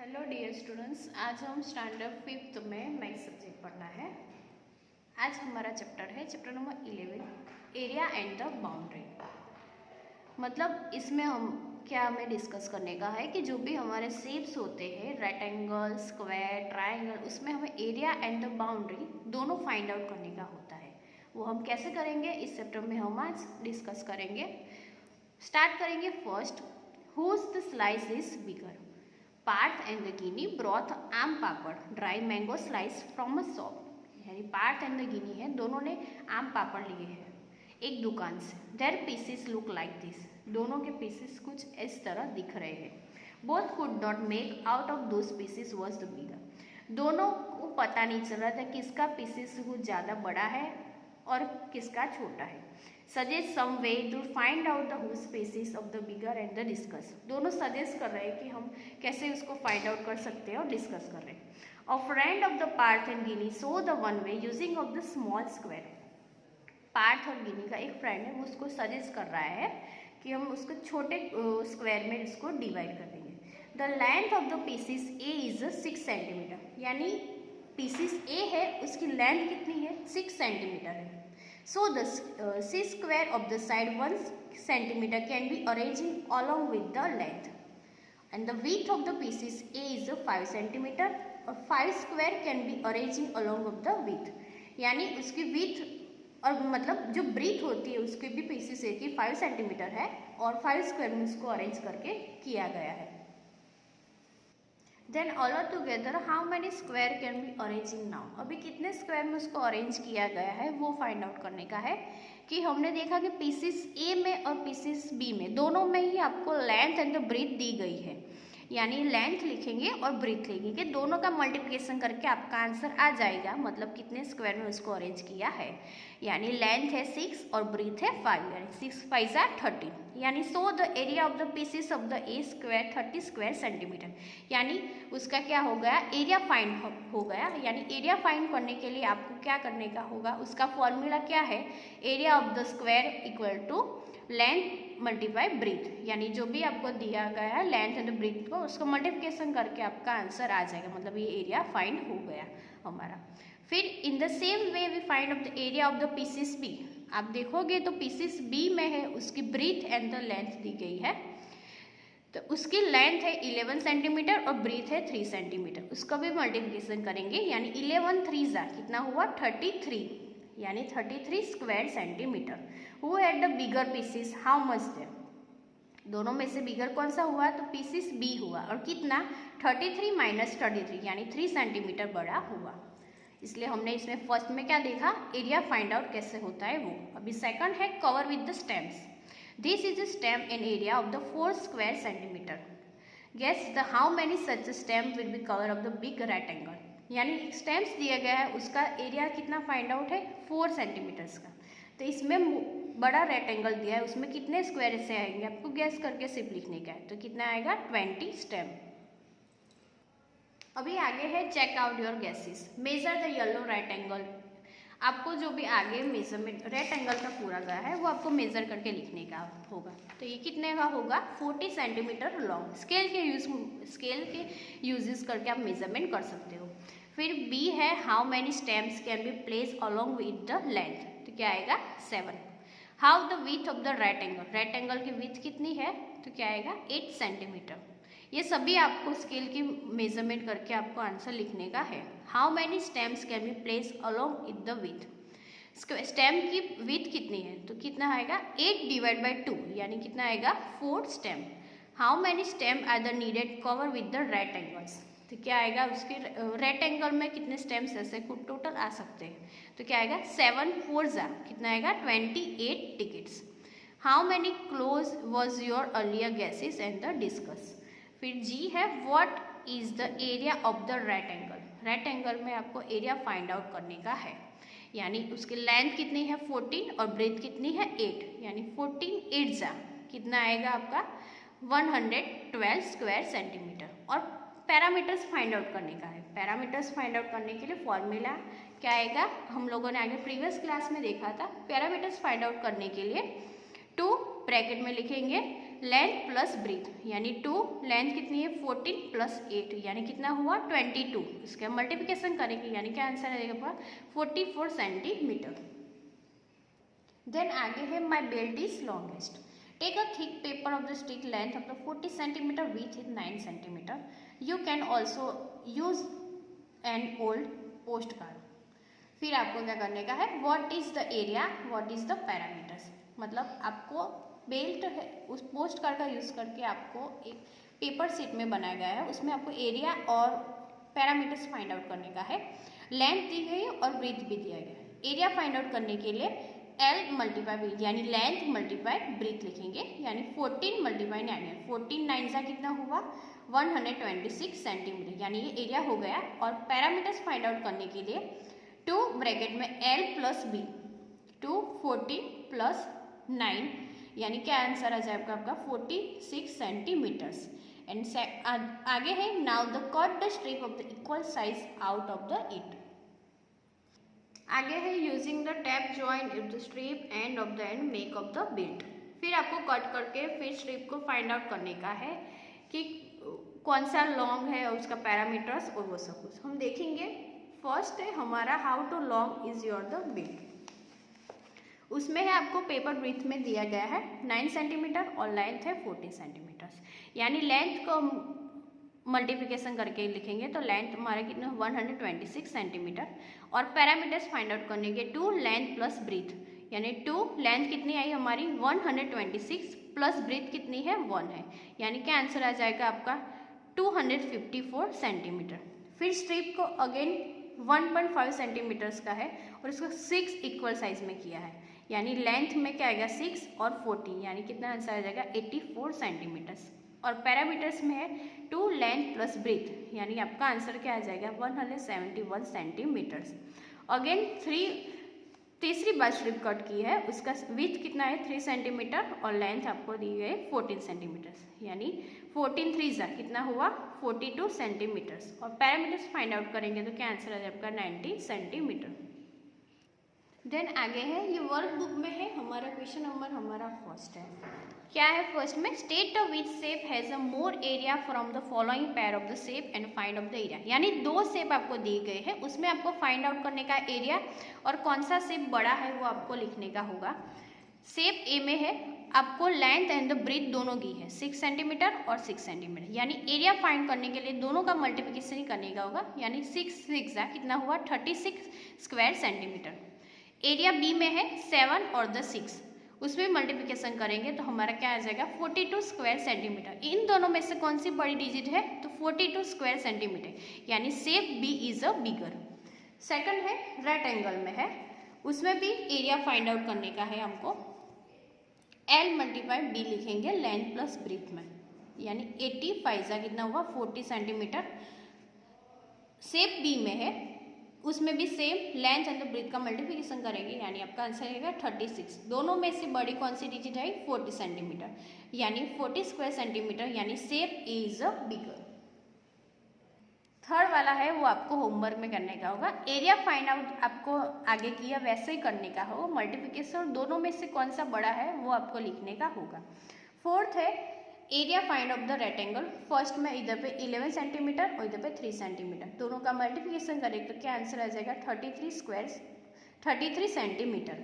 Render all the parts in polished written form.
Hello dear students, आज हम standard 5th में नई सब्जेक्ट पढ़ना है। आज हमारा चैप्टर है chapter number 11, area and the boundary. मतलब इसमें हमें डिस्कस करने का है कि जो भी हमारे शेप्स होते हैं, रेक्टेंगल, स्क्वायर, ट्रायंगल, उसमें हमें एरिया एंड द बाउंड्री दोनों फाइंड आउट करने का होता है। वो हम कैसे करेंगे इस चैप्टर में हम आज डिस्कस करेंगे। स्टार्ट करेंगे first, whose the slice is bigger. Parth and the Gini bought aam papad dry mango slice from a shop. यानी पार्थ एंड द गिनी है, दोनों ने आम पापड़ लिए हैं एक दुकान से। There pieces look like this, दोनों के पीसेस कुछ इस तरह दिख रहे हैं। Both could not make out of those pieces was the bigger. दोनों को पता नहीं चल रहा था किसका पीसेस कुछ ज़्यादा बड़ा है और किसका छोटा है। Suggest some way to find out the whose species of the bigger and the discuss. दोनों सजेस्ट कर रहे हैं कि हम कैसे उसको फाइंड आउट कर सकते हैं और डिस्कस कर रहे हैं। A friend of the Parth and Gini so the one way using of the small square. Parth और गिनी का एक फ्रेंड है, वो उसको सजेस्ट कर रहा है कि हम उसको छोटे स्क्वायर में इसको डिवाइड कर देंगे। The length of the pieces A is 6 centimetre. यानी पीसिस ए है, उसकी लेंथ कितनी है, 6 सेंटीमीटर है। So the C square of the side 1 centimeter can be arranged along with the length, and the width of the pieces A is 5 centimeter और 5 square can be arranged along with the width। यानी उसकी width और मतलब जो breathe होती है उसके भी पीसेस A की 5 सेंटीमीटर है और 5 स्क्वायर में उसको अरेंज करके किया गया है। Then all together how many square can be arranging now. अभी कितने स्क्वायर में उसको अरेंज किया गया है वो फाइंड आउट करने का है। कि हमने देखा कि पीसेस ए में और पीसेस बी में दोनों में ही आपको लेंथ एंड ब्रीथ दी गई है। यानी लेंथ लिखेंगे और ब्रीथ लिखेंगे, दोनों का मल्टीप्लिकेशन करके आपका आंसर आ जाएगा। मतलब कितने स्क्वायर में उसको अरेंज किया है। यानी लेंथ है 6 और ब्रीथ है 5, यानी 6 5 जा 30। यानी so the area of the pieces of the A square 30 square centimetre. यानी उसका क्या हो गया, एरिया फाइंड हो गया। यानी एरिया फाइंड करने के लिए आपको क्या करने का होगा, उसका फॉर्मूला क्या है, area of the square equal to length multiply breadth. यानी जो भी आपको दिया गया है लेंथ एंड ब्रीथ को उसको मल्टीप्लिकेशन करके आपका आंसर आ जाएगा। मतलब ये एरिया फाइंड हो गया हमारा। फिर in the same way we find of the area of the pieces B. आप देखोगे तो पीसेस बी में है, उसकी ब्रीथ एंड द लेंथ दी गई है। तो उसकी लेंथ है 11 सेंटीमीटर और ब्रीथ है 3 सेंटीमीटर। उसका भी मल्टीप्लिकेशन करेंगे। यानी 11 3 जा कितना हुआ 33, यानी 33 square centimetre. Who had the bigger pieces, how much there. दोनों में से बिगर कौन सा हुआ, तो पीसेस बी हुआ। और कितना 33 माइनस 33 यानी 3 सेंटीमीटर बड़ा हुआ। इसलिए हमने इसमें फर्स्ट में क्या देखा, एरिया फाइंड आउट कैसे होता है वो। अभी सेकंड है cover with the stamps. This is a stamp in area of the 4 square centimetre. Guess the how many such stamp will be cover of the big rectangle. यानी stamps दिया गया है, उसका एरिया कितना फाइंड आउट है 4 centimetres का। तो इसमें बड़ा रेक्टेंगल दिया है, उसमें कितने स्क्वायर से आएंगे आपको गैस करके सिर्फ लिखने का है। तो कितना आएगा 20 स्टेम। अभी आगे है check out your guesses. Measure the yellow rectangle. आपको जो भी आगे मेजरमेंट रेक्टेंगल का पूरा गया है वो आपको मेजर करके लिखने का होगा। तो ये कितने का होगा 40 सेंटीमीटर लॉन्ग। स्केल के यूजेस करके आप मेजरमेंट कर सकते हो। फिर बी है how many stems can be place along with the length. तो क्या आएगा 7। How the width of the rectangle. Rectangle की विथ कितनी है, तो क्या आएगा 8 सेंटीमीटर। ये सभी आपको स्केल की मेजरमेंट करके आपको आंसर लिखने का है। How many stems can be place along with the with. Stem की विथ कितनी है, तो कितना आएगा 8 डिवाइड बाई 2 यानी कितना आएगा 4 stamps. How many stamps are the needed cover with the rectangles. तो क्या आएगा उसके रेक्टेंगल में कितने स्टेम्स ऐसे टोटल आ सकते हैं। तो क्या आएगा 7 4 जा कितना आएगा 28 tickets. How many close was your earlier gases and the discuss. फिर जी है what is the area of the rectangle. Rectangle में आपको एरिया फाइंड आउट करने का है। यानी उसकी लेंथ कितनी है 14 और ब्रेथ कितनी है 8, यानी 14 8 जा कितना आएगा आपका 112 स्क्वायर सेंटीमीटर। और पैरामीटर्स फाइंड आउट करने का है। पैरामीटर्स फाइंड आउट करने के लिए फॉर्मूला क्या आएगा, हम लोगों ने आगे प्रीवियस क्लास में देखा था। पैरामीटर्स फाइंड आउट करने के लिए 2 ब्रैकेट में लिखेंगे लेंथ प्लस ब्रीथ, यानी 2 लेंथ कितनी है 14 प्लस 8 यानी कितना हुआ 22। इसका मल्टीप्लिकेशन करेंगे यानी क्या आंसर आएगा 44 सेंटीमीटर। देन आगे है my belt is longest. Take a thick paper of the stick length of the 40 centimetre with is 9 centimetre. You can also use an old post card. फिर आपको क्या करने का है, what is the area, what is the parameters. मतलब आपको belt है उस पोस्ट कार्ड का यूज करके आपको एक पेपर शीट में बनाया गया है, उसमें आपको एरिया और पैरामीटर्स फाइंड आउट करने का है। लेंथ दी गई और ब्रीथ भी दिया गया है। एरिया फाइंड आउट करने के लिए L मल्टीप्लाई ब्रीथ यानी लेंथ मल्टीप्लाई ब्रीथ लिखेंगे, यानी 14 मल्टीप्लाई 9 है 14 9 सा कितना हुआ 126 सेंटीमीटर, यानी ये एरिया हो गया। और पैरामीटर्स फाइंड आउट करने के लिए 2 ब्रैकेट में L प्लस बी 2 14 प्लस 9 यानी क्या आंसर आ जाएगा आपका 46 सेंटीमीटर्स। एंड आगे है now the cut the strip of the equal size out of the it. आगे है using the tap joint if the strip end of the end make of the belt. फिर आपको cut करके फिर strip को find out करने का है कि कौन सा लॉन्ग है और उसका पैरामीटर्स और वो सब कुछ हम देखेंगे। फर्स्ट है हमारा how to long is your the belt. उसमें है आपको पेपर ब्रीथ में दिया गया है 9 सेंटीमीटर और लेंथ है 14 सेंटीमीटर, यानी लेंथ को मल्टीप्लिकेशन करके लिखेंगे तो लेंथ हमारा कितना 126 सेंटीमीटर। और पैरामीटर्स फाइंड आउट करने के 2 लेंथ प्लस ब्रीथ, यानी 2 लेंथ कितनी आई हमारी 126 प्लस ब्रीथ कितनी है 1 है, यानी क्या आंसर आ जाएगा आपका 254 सेंटीमीटर। फिर स्ट्रिप को अगेन 1.5 सेंटीमीटर्स का है और इसको 6 इक्वल साइज में किया है, यानी लेंथ में क्या आएगा 6 और 14 यानी कितना आंसर आ जाएगा 84 सेंटीमीटर्स। और पैरामीटर्स में है 2 लेंथ प्लस ब्रीथ, यानी आपका आंसर क्या आ जाएगा 171 सेंटीमीटर्स। अगेन तीसरी बार स्ट्रिप कट की है, उसका विड्थ कितना है 3 सेंटीमीटर और लेंथ आपको दी गई 14 सेंटीमीटर्स, यानी 14 3 कितना हुआ 42 सेंटीमीटर्स। और पैरामीटर्स फाइंड आउट करेंगे तो क्या आंसर आ जाएगा आपका 90 सेंटीमीटर। देन आगे है ये वर्कबुक में है हमारा क्वेश्चन नंबर हमारा फर्स्ट है। क्या है फर्स्ट में, state the which shape has a more area from the following pair of the shape and find of the area. यानी 2 शेप आपको दिए गए हैं, उसमें आपको फाइंड आउट करने का एरिया और कौन सा शेप बड़ा है वो आपको लिखने का होगा। शेप ए में है आपको लेंथ एंड द ब्रीथ दोनों की है 6 सेंटीमीटर और 6 सेंटीमीटर, यानी एरिया फाइंड करने के लिए दोनों का मल्टीप्लिकेशन ही करने का होगा, यानी 6 6 कितना हुआ 36 स्क्वायर सेंटीमीटर। एरिया बी में है 7 और द 6, उसमें मल्टीप्लिकेशन करेंगे तो हमारा क्या आ जाएगा 42 स्क्वायर सेंटीमीटर। इन दोनों में से कौन सी बड़ी डिजिट है तो 42 स्क्वायर सेंटीमीटर, यानी shape B is a bigger. Second है रेक्टेंगल में है, उसमें भी एरिया फाइंड आउट करने का है हमको। L मल्टीप्लाई बी लिखेंगे लेंथ प्लस ब्रीथ में, यानी 85 कितना हुआ 40 सेंटीमीटर। शेप बी में है, उसमें भी सेम लेंथ एंड ब्रीथ का मल्टीप्लिकेशन करेंगे, यानी आपका आंसर आएगा 36। दोनों में से बड़ी कौन सी डिजिट है 40 सेंटीमीटर, यानी 40 स्क्वायर सेंटीमीटर, यानी shape is a bigger. Third वाला है वो आपको होमवर्क में करने का होगा। एरिया फाइंड आउट आपको आगे किया वैसे ही करने का होगा, मल्टीप्लिकेशन दोनों में से कौन सा बड़ा है वो आपको लिखने का होगा। फोर्थ है area find of the rectangle. First में इधर पे 11 सेंटीमीटर और इधर पे 3 सेंटीमीटर, दोनों का मल्टीप्लिकेशन करें तो क्या आंसर आ जाएगा 33 सेंटीमीटर।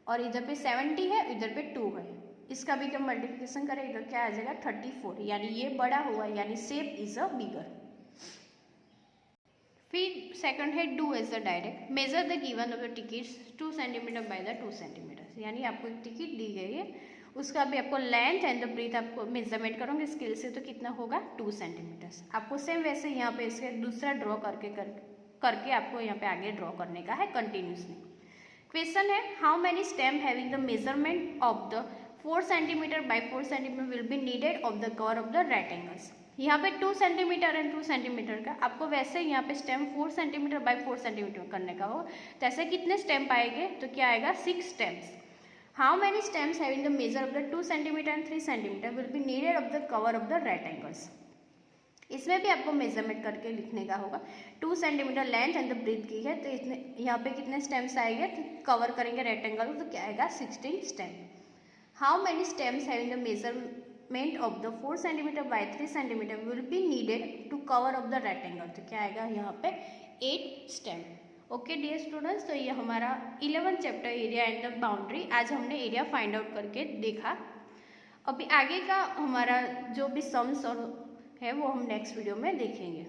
और इधर पे 70 है, इधर पे 2 है, इसका भी क्या मल्टीप्लिकेशन करें इधर क्या आ जाएगा 34, यानी ये बड़ा हुआ, यानी शेप इज अ बिगर। फिर सेकंड है do as the direct. Measure the given of the tickets 2 centimetre by the 2 centimetre, यानी आपको एक टिकट दी गई है, उसका भी आपको लेंथ एंड द ब्रीथ आपको मेजरमेंट करोगे स्केल से तो कितना होगा 2 सेंटीमीटर। आपको सेम वैसे यहाँ पे इसके दूसरा ड्रॉ करके आपको यहाँ पे आगे ड्रॉ करने का है कंटिन्यूसली। क्वेश्चन है how many stem having the measurement of the 4 centimetre bye 4 centimetre will be needed of the cover of the rectangles. यहाँ पे 2 सेंटीमीटर एंड 2 सेंटीमीटर का आपको वैसे यहाँ पे स्टेम 4 सेंटीमीटर बाय 4 सेंटीमीटर करने का हो, तो ऐसे कितने स्टेम पाएंगे तो क्या आएगा 6 stamps. How many stamps having the measure of the 2 centimetre and 3 centimetre will be needed of the cover of the rectangles. इसमें भी आपको मेजरमेंट करके लिखने का होगा। 2 centimetre length and the breadth की है, तो इसमें यहाँ पे कितने स्टेम्स आएंगे तो कवर करेंगे रेक्टेंगल तो क्या आएगा 16 stamps. How many stamps having the मेंट of the 4 centimetre by 3 centimetre will be needed to cover of the rectangle. तो क्या आएगा यहाँ पे 8 स्टेम। ओके डियर स्टूडेंट्स, तो ये हमारा 11th chapter area and the boundary आज हमने एरिया फाइंड आउट करके देखा। अभी आगे का हमारा जो भी सम्स और है वो हम नेक्स्ट वीडियो में देखेंगे।